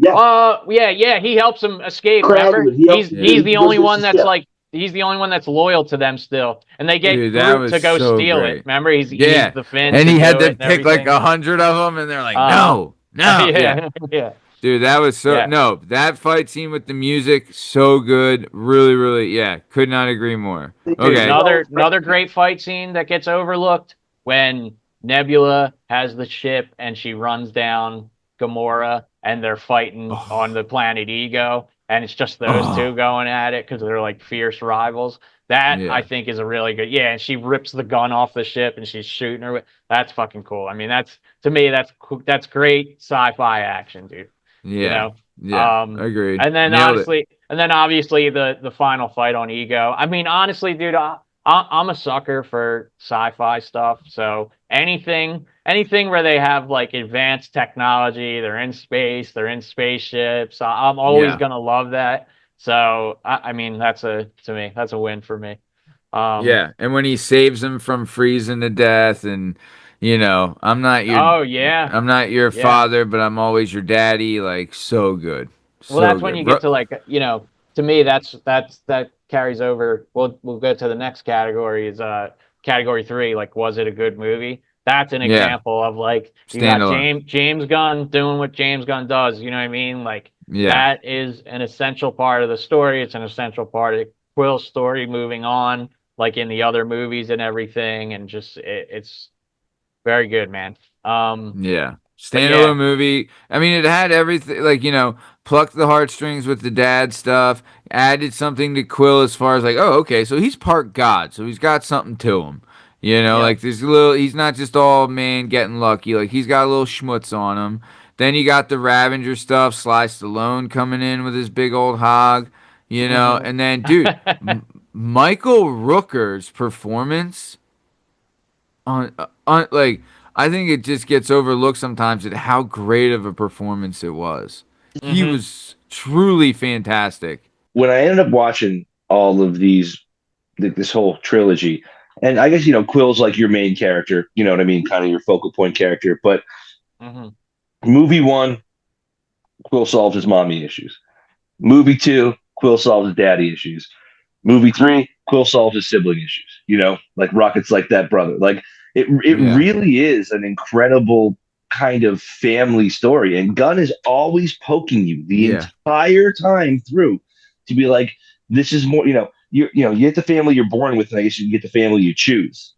Yeah, Yeah. He helps him escape. Remember, Cragwood. He helps him. Yeah. he's He the goes only against the one that's ship. like he's the only one that's loyal to them still, and they get Dude, that Groot was to go so steal it. great. Remember, he Yeah. needs the fin And to he had do to it and pick like everything. 100 of them, and they're like, Uh no, huh. no. Yeah. Yeah. Yeah. Dude, that was so. Yeah. No, that fight scene with the music, so good. Really, really, yeah. Could not agree more. Dude, he's Okay. always Another great fight scene that gets overlooked when Nebula has the ship and she runs down Gamora and they're fighting on Oh, the planet Ego and it's just those two oh, going at it because they're like fierce rivals. That I yeah. think is a really good yeah, and she rips the gun off the ship and she's shooting her with that's fucking cool. I mean that's to me that's great sci-fi action, dude. You Yeah. know? Yeah. Um Agreed. and Nailed it. then obviously the final fight on Ego. I mean, honestly, dude, I'm a sucker for sci-fi stuff. So anything where they have like advanced technology, they're in space, they're in spaceships. I'm always Yeah. gonna love that. So I mean, to me, that's a win for me. Um, Yeah. And when he saves him from freezing to death, and, oh yeah, I'm not your yeah. father, but I'm always your daddy. Like, so good. Well, So that's when good. you get to like, to me, that carries over. We'll go to the next category is category three. Like, was it a good movie? That's an Yeah. example of like you got Standalone. James Gunn doing what James Gunn does. You know what I mean? Like Yeah. that is an essential part of the story. It's an essential part of Quill's story moving on, like in the other movies and everything. And just it's very good, man. Yeah. But yeah. Standalone movie. I mean, it had everything, like, plucked the heartstrings with the dad stuff, added something to Quill as far as, like, oh, okay, so he's part God, so he's got something to him. Yep. Like, there's a little, he's not just all man getting lucky. Like, he's got a little schmutz on him. Then you got the Ravager stuff, Sly Stallone coming in with his big old hog, Hmm. and then, dude, Michael Rooker's performance like I think it just gets overlooked sometimes at how great of a performance it was. He was truly fantastic. When I ended up watching all of these, this whole trilogy, and I guess Quill's like your main character. You know what I mean? Kind of your focal point character. But Mm-hmm. movie one, Quill solves his mommy issues. Movie two, Quill solves his daddy issues. Movie three, Quill solves his sibling issues. Like Rocket's like that brother. Like it Yeah. really is an incredible kind of family story. And Gunn is always poking you the entire time through to be like, this is more, you get the family you're born with, and I guess you get the family you choose.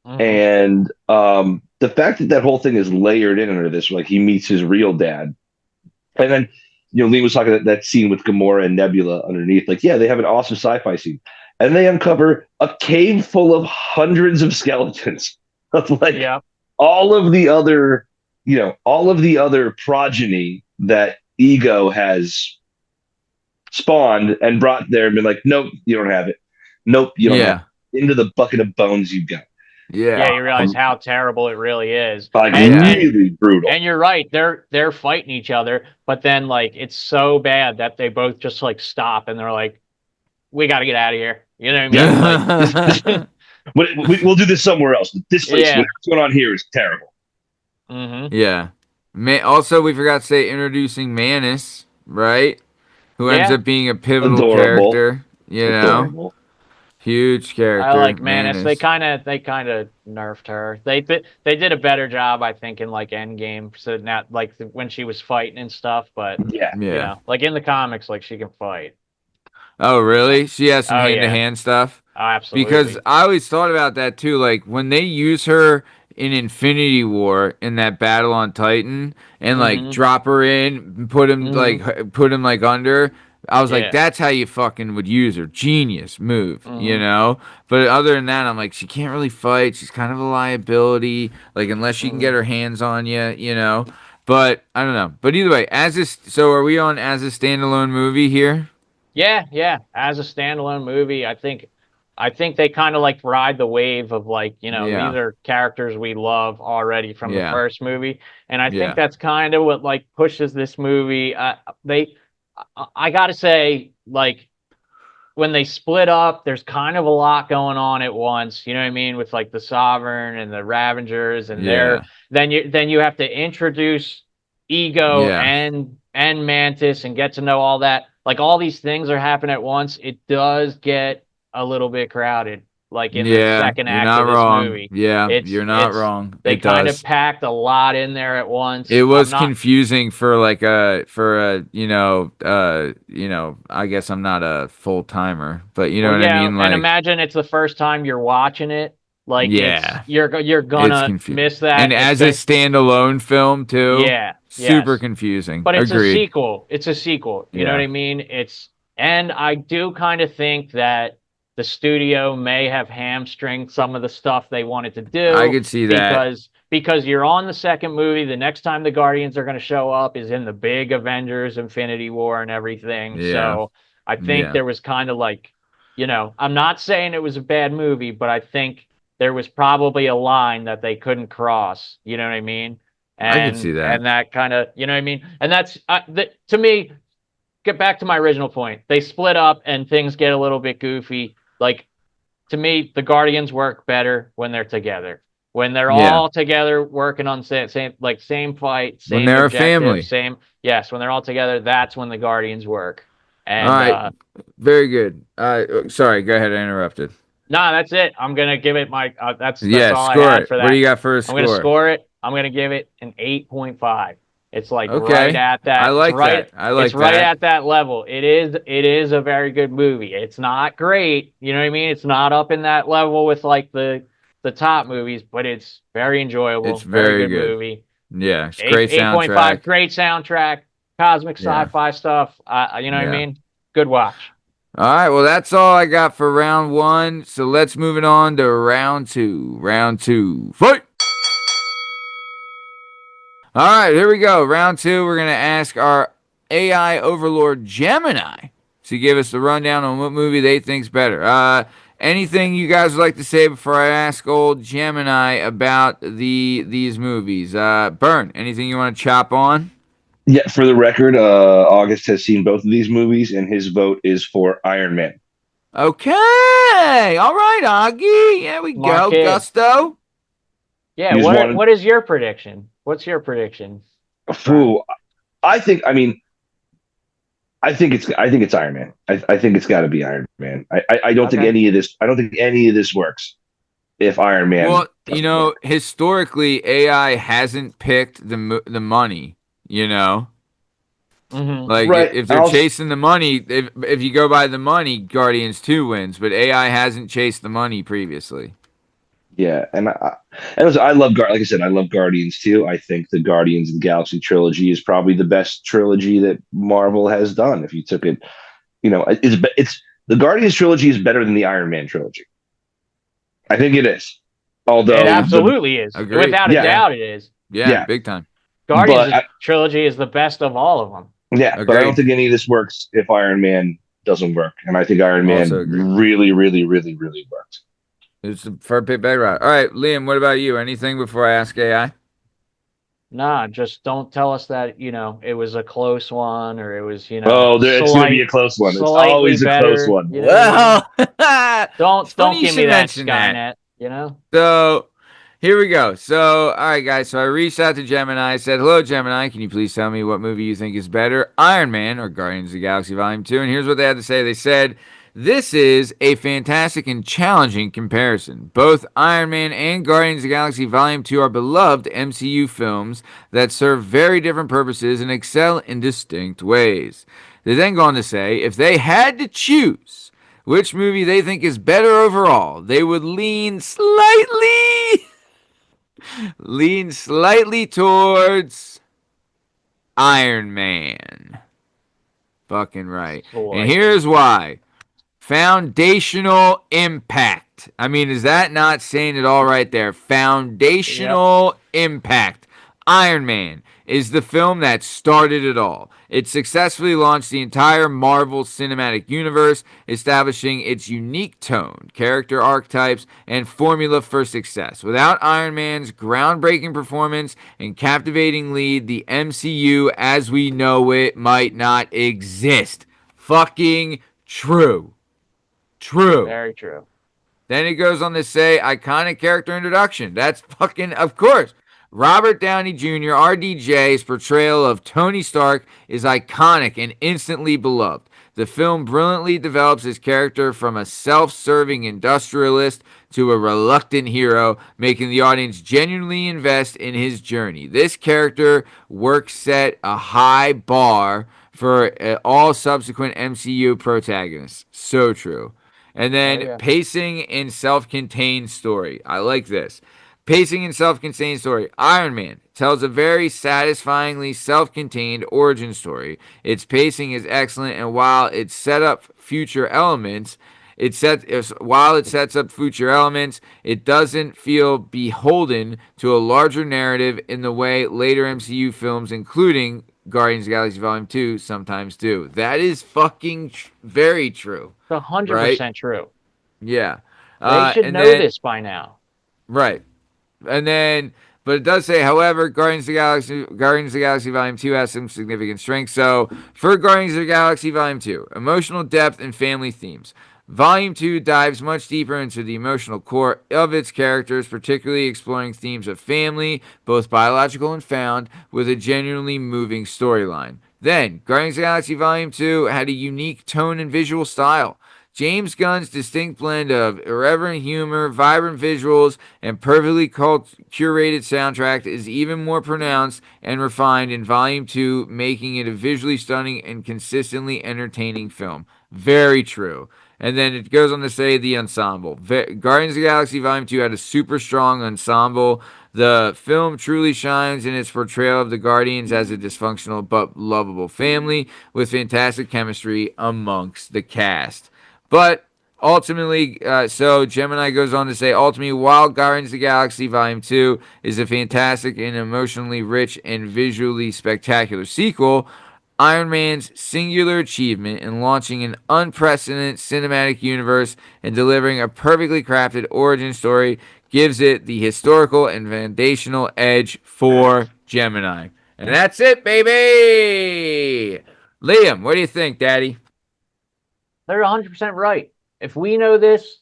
And the fact that whole thing is layered in under this, like he meets his real dad. And then, Lee was talking about that scene with Gamora and Nebula underneath. Like, yeah, they have an awesome sci-fi scene. And they uncover a cave full of hundreds of skeletons of like all of the other, all of the other progeny that Ego has spawned and brought there and been like, nope, you don't have it. Nope, you don't have it. Into the bucket of bones you've got. Yeah, you realize how terrible it really is. Like, really brutal. And you're right, they're fighting each other, but then like it's so bad that they both just like stop and they're like, we got to get out of here. You know what I mean? Like, we'll do this somewhere else. This place, what's going on here is terrible. Yeah. Also, we forgot to say introducing Manus, right? Who ends up being a pivotal character. Adorable. Huge character. I like Manus. They kind of nerfed her. They did a better job, I think, in like Endgame. So not like when she was fighting and stuff, but like in the comics, like she can fight. Oh, really? She has some hand-to-hand stuff? Oh, absolutely. Because I always thought about that, too. Like, when they use her in Infinity War in that battle on Titan and, like, drop her in, put him, like, under, I was like, that's how you fucking would use her. Genius move, But other than that, I'm like, she can't really fight. She's kind of a liability, like, unless she can get her hands on you, But, I don't know. But either way, so are we on as a standalone movie here? Yeah. As a standalone movie, I think they kind of like ride the wave of like, these are characters we love already from the first movie. And I think that's kind of what like pushes this movie. I got to say, like, when they split up, there's kind of a lot going on at once. You know what I mean? With like the Sovereign and the Ravengers and then you have to introduce Ego and Mantis and get to know all that. Like all these things are happening at once. It does get a little bit crowded, like in the second act of this movie. Yeah, you're not wrong. They kind of packed a lot in there at once. It was confusing for like I guess I'm not a full timer, but you know what I mean. Like, and imagine it's the first time you're watching it. Like, you're gonna miss that. And as a standalone film too. Super confusing. But it's a sequel. It's a sequel. You know what I mean? And I do kind of think that the studio may have hamstringed some of the stuff they wanted to do. I could see that. Because you're on the second movie. The next time the Guardians are going to show up is in the big Avengers Infinity War and everything. Yeah. So I think there was kind of like, I'm not saying it was a bad movie, but I think there was probably a line that they couldn't cross. You know what I mean? And, I can see that. And that kind of, you know what I mean? And that's, to me, get back to my original point. They split up and things get a little bit goofy. Like, to me, the Guardians work better when they're together. When they're all together working on same fight, same when they're objective, a family. When they're all together, that's when the Guardians work. And, all right, very good. Sorry, go ahead. I interrupted. No, that's it. I'm gonna give it my. That's all score I had it. for that. What do you got for a score? I'm gonna score it. I'm gonna give it an 8.5. It's like okay. right at that. I like that. It's right at that level. It is a very good movie. It's not great. You know what I mean? It's not up in that level with like the top movies, but it's very enjoyable. It's very good movie. Yeah, it's great soundtrack. 8.5, great soundtrack, cosmic sci-fi stuff. You know what I mean? Good watch. All right, well, that's all I got for round one. So let's move it on to round two. Round two, fight! All right, here we go. Round two, we're going to ask our AI overlord Gemini to give us the rundown on what movie they think's better. Anything you guys would like to say before I ask old Gemini about these movies? Burn, anything you want to chop on? Yeah, for the record, August has seen both of these movies, and his vote is for Iron Man. Okay. All right, Augie. There we Smart go. kid. Gusto. Yeah. You just wanted, What is your prediction? What's your prediction, Brian? Ooh, I think it's Iron Man. I think it's got to be Iron Man. I don't think Okay. any of this. I don't think any of this works if Iron Man Well, doesn't work. historically, AI hasn't picked the money. Mm-hmm. Like Right. if they're chasing the money, if you go by the money, Guardians 2 wins, but AI hasn't chased the money previously. Yeah, and listen, like I said, I love Guardians too. I think the Guardians of the Galaxy trilogy is probably the best trilogy that Marvel has done. If you took it, it's the Guardians trilogy is better than the Iron Man trilogy. I think it is. It Although absolutely is. Agreed. Without a yeah, doubt, it is. Yeah, yeah, big time. Guardians but trilogy is the best of all of them. but I don't Agreed. think any of this works if Iron Man doesn't work. And I think Iron Also Man agree. really, really, really, really worked. It's the first pick back right. All right, Liam, what about you? Anything before I ask AI? Nah, just don't tell us that, it was a close one or it was, Oh, it's going to be a close one. It's slightly always a close better. one. You know what I mean? It's funny Don't you give me should that mention that. Skynet. So here we go. So, all right, guys. So I reached out to Gemini. I said, "Hello, Gemini. Can you please tell me what movie you think is better, Iron Man or Guardians of the Galaxy Volume 2?" And here's what they had to say. They said, "This is a fantastic and challenging comparison. Both Iron Man and Guardians of the Galaxy Volume 2 are beloved MCU films that serve very different purposes and excel in distinct ways." They then go on to say, if they had to choose which movie they think is better overall, they would lean slightly towards Iron Man. Fucking right. And Slightly. here's why. Foundational impact. I mean, is that not saying it all right there? Yep. Foundational impact. Iron Man is the film that started it all. It successfully launched the entire Marvel Cinematic Universe, establishing its unique tone, character archetypes, and formula for success. Without Iron Man's groundbreaking performance and captivating lead, the MCU as we know it might not exist. Fucking true. True. Very true. Then it goes on to say iconic character introduction. That's fucking, of course. Robert Downey Jr., RDJ's portrayal of Tony Stark is iconic and instantly beloved. The film brilliantly develops his character from a self serving industrialist to a reluctant hero, making the audience genuinely invest in his journey. This character work set a high bar for all subsequent MCU protagonists. So true. And Oh then yeah. pacing and self-contained story. I like this. Pacing and self-contained story. Iron Man tells a very satisfyingly self-contained origin story. Its pacing is excellent, and while it sets up future elements, it doesn't feel beholden to a larger narrative in the way later MCU films, including Guardians of the Galaxy Volume 2, sometimes do. That is fucking very true. It's Right? 100% true. Yeah. They should And know then, this by now. right. And then, but it does say, however, Guardians of the Galaxy Volume 2 has some significant strengths. So, for Guardians of the Galaxy Volume 2, emotional depth and family themes. Volume 2 dives much deeper into the emotional core of its characters, particularly exploring themes of family, both biological and found, with a genuinely moving storyline. Then, Guardians of the Galaxy Volume 2 had a unique tone and visual style. James Gunn's distinct blend of irreverent humor, vibrant visuals, and perfectly curated soundtrack is even more pronounced and refined in Volume 2, making it a visually stunning and consistently entertaining film. Very true. And then it goes on to say the ensemble. Guardians of the Galaxy Volume 2 had a super strong ensemble. The film truly shines in its portrayal of the Guardians as a dysfunctional but lovable family with fantastic chemistry amongst the cast. But ultimately, so Gemini goes on to say, ultimately, while Guardians of the Galaxy Volume 2 is a fantastic and emotionally rich and visually spectacular sequel, Iron Man's singular achievement in launching an unprecedented cinematic universe and delivering a perfectly crafted origin story gives it the historical and foundational edge for Gemini. And that's it, baby. Liam, what do you think, Daddy? They're 100% right. If we know this,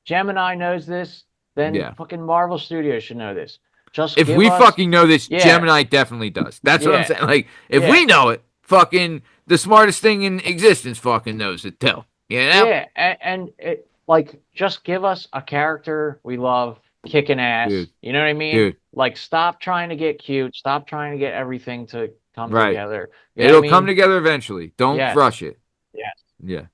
Gemini knows this, then fucking Marvel Studios should know this. Just if we fucking know this, Gemini definitely does. That's what I'm saying. Like, if we know it, fucking the smartest thing in existence fucking knows it too. You know? Yeah, and it, like, just give us a character we love kicking ass. Dude. You know what I mean? Dude. Like, stop trying to get cute. Stop trying to get everything to come together. You It'll come together eventually. Don't rush it. Yes. Yeah.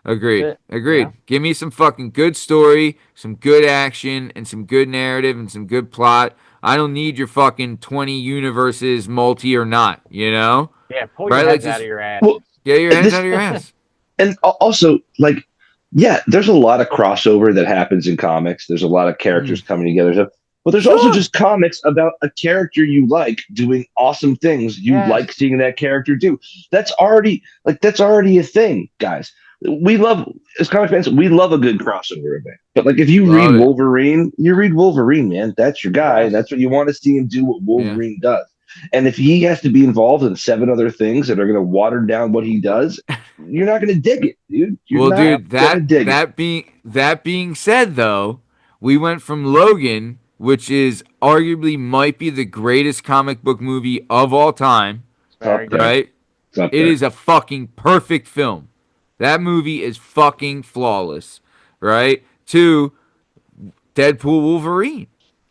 Agreed. Agreed. Yeah. Give me some fucking good story, some good action, and some good narrative and some good plot. I don't need your fucking 20 universes, multi or not, you know? Yeah, pull your heads out of your ass. Well, get your hands out of your ass. And also, like, yeah, there's a lot of crossover that happens in comics. There's a lot of characters coming together. But there's also just comics about a character you like doing awesome things you like seeing that character do. That's already a thing, guys. We love, as comic fans, we love a good crossover event. But like, if you read Wolverine, you read Wolverine, man. That's your guy. That's what you want to see him do. What Wolverine does. And if he has to be involved in 7 other things that are going to water down what he does, you're not going to dig it, dude. That being said, though, we went from Logan, which is arguably might be the greatest comic book movie of all time, right? It is a fucking perfect film. That movie is fucking flawless, right? To Deadpool Wolverine.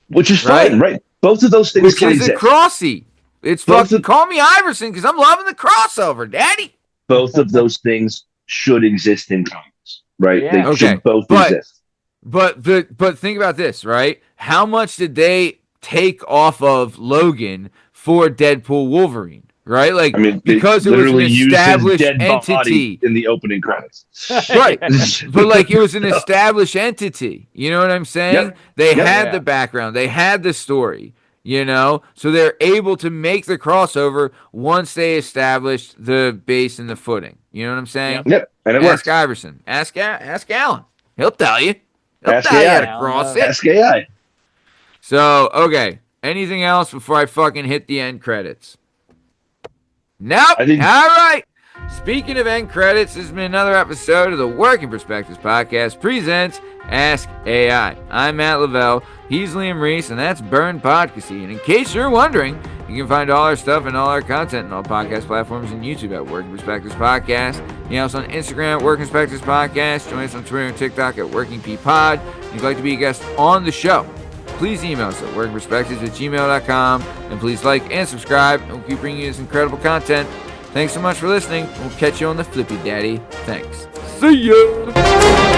Which is fine, right? Both of those things can exist. Which is a crossy. It's fucking call me Iverson because I'm loving the crossover, Daddy. Both of those things should exist in comics, right? Yeah. They should both exist. But think about this, right? How much did they take off of Logan for Deadpool Wolverine? Right, like, I mean, because it was an established entity in the opening credits, right? But like, it was an established entity. You know what I'm saying? Yep. They had the background, they had the story. You know, so they're able to make the crossover once they established the base and the footing. You know what I'm saying? Yep. And it Ask works. Iverson. Ask Alan. He'll tell you. He'll tell you how to cross it. Ask AI. So, okay. Anything else before I fucking hit the end credits? Nope. All right. Speaking of end credits, this has been another episode of the Working Perspectives Podcast presents Ask AI. I'm Matt Lavelle. He's Liam Reese, and that's Burn Podcasty. And in case you're wondering, you can find all our stuff and all our content on all podcast platforms and YouTube at Working Perspectives Podcast. You know us on Instagram at Working Perspectives Podcast. Join us on Twitter and TikTok at Working P Pod. If you'd like to be a guest on the show, please email us at workingperspectives@gmail.com, and please like and subscribe, and we'll keep bringing you this incredible content. Thanks so much for listening. We'll catch you on the flippy, Daddy. Thanks. See ya!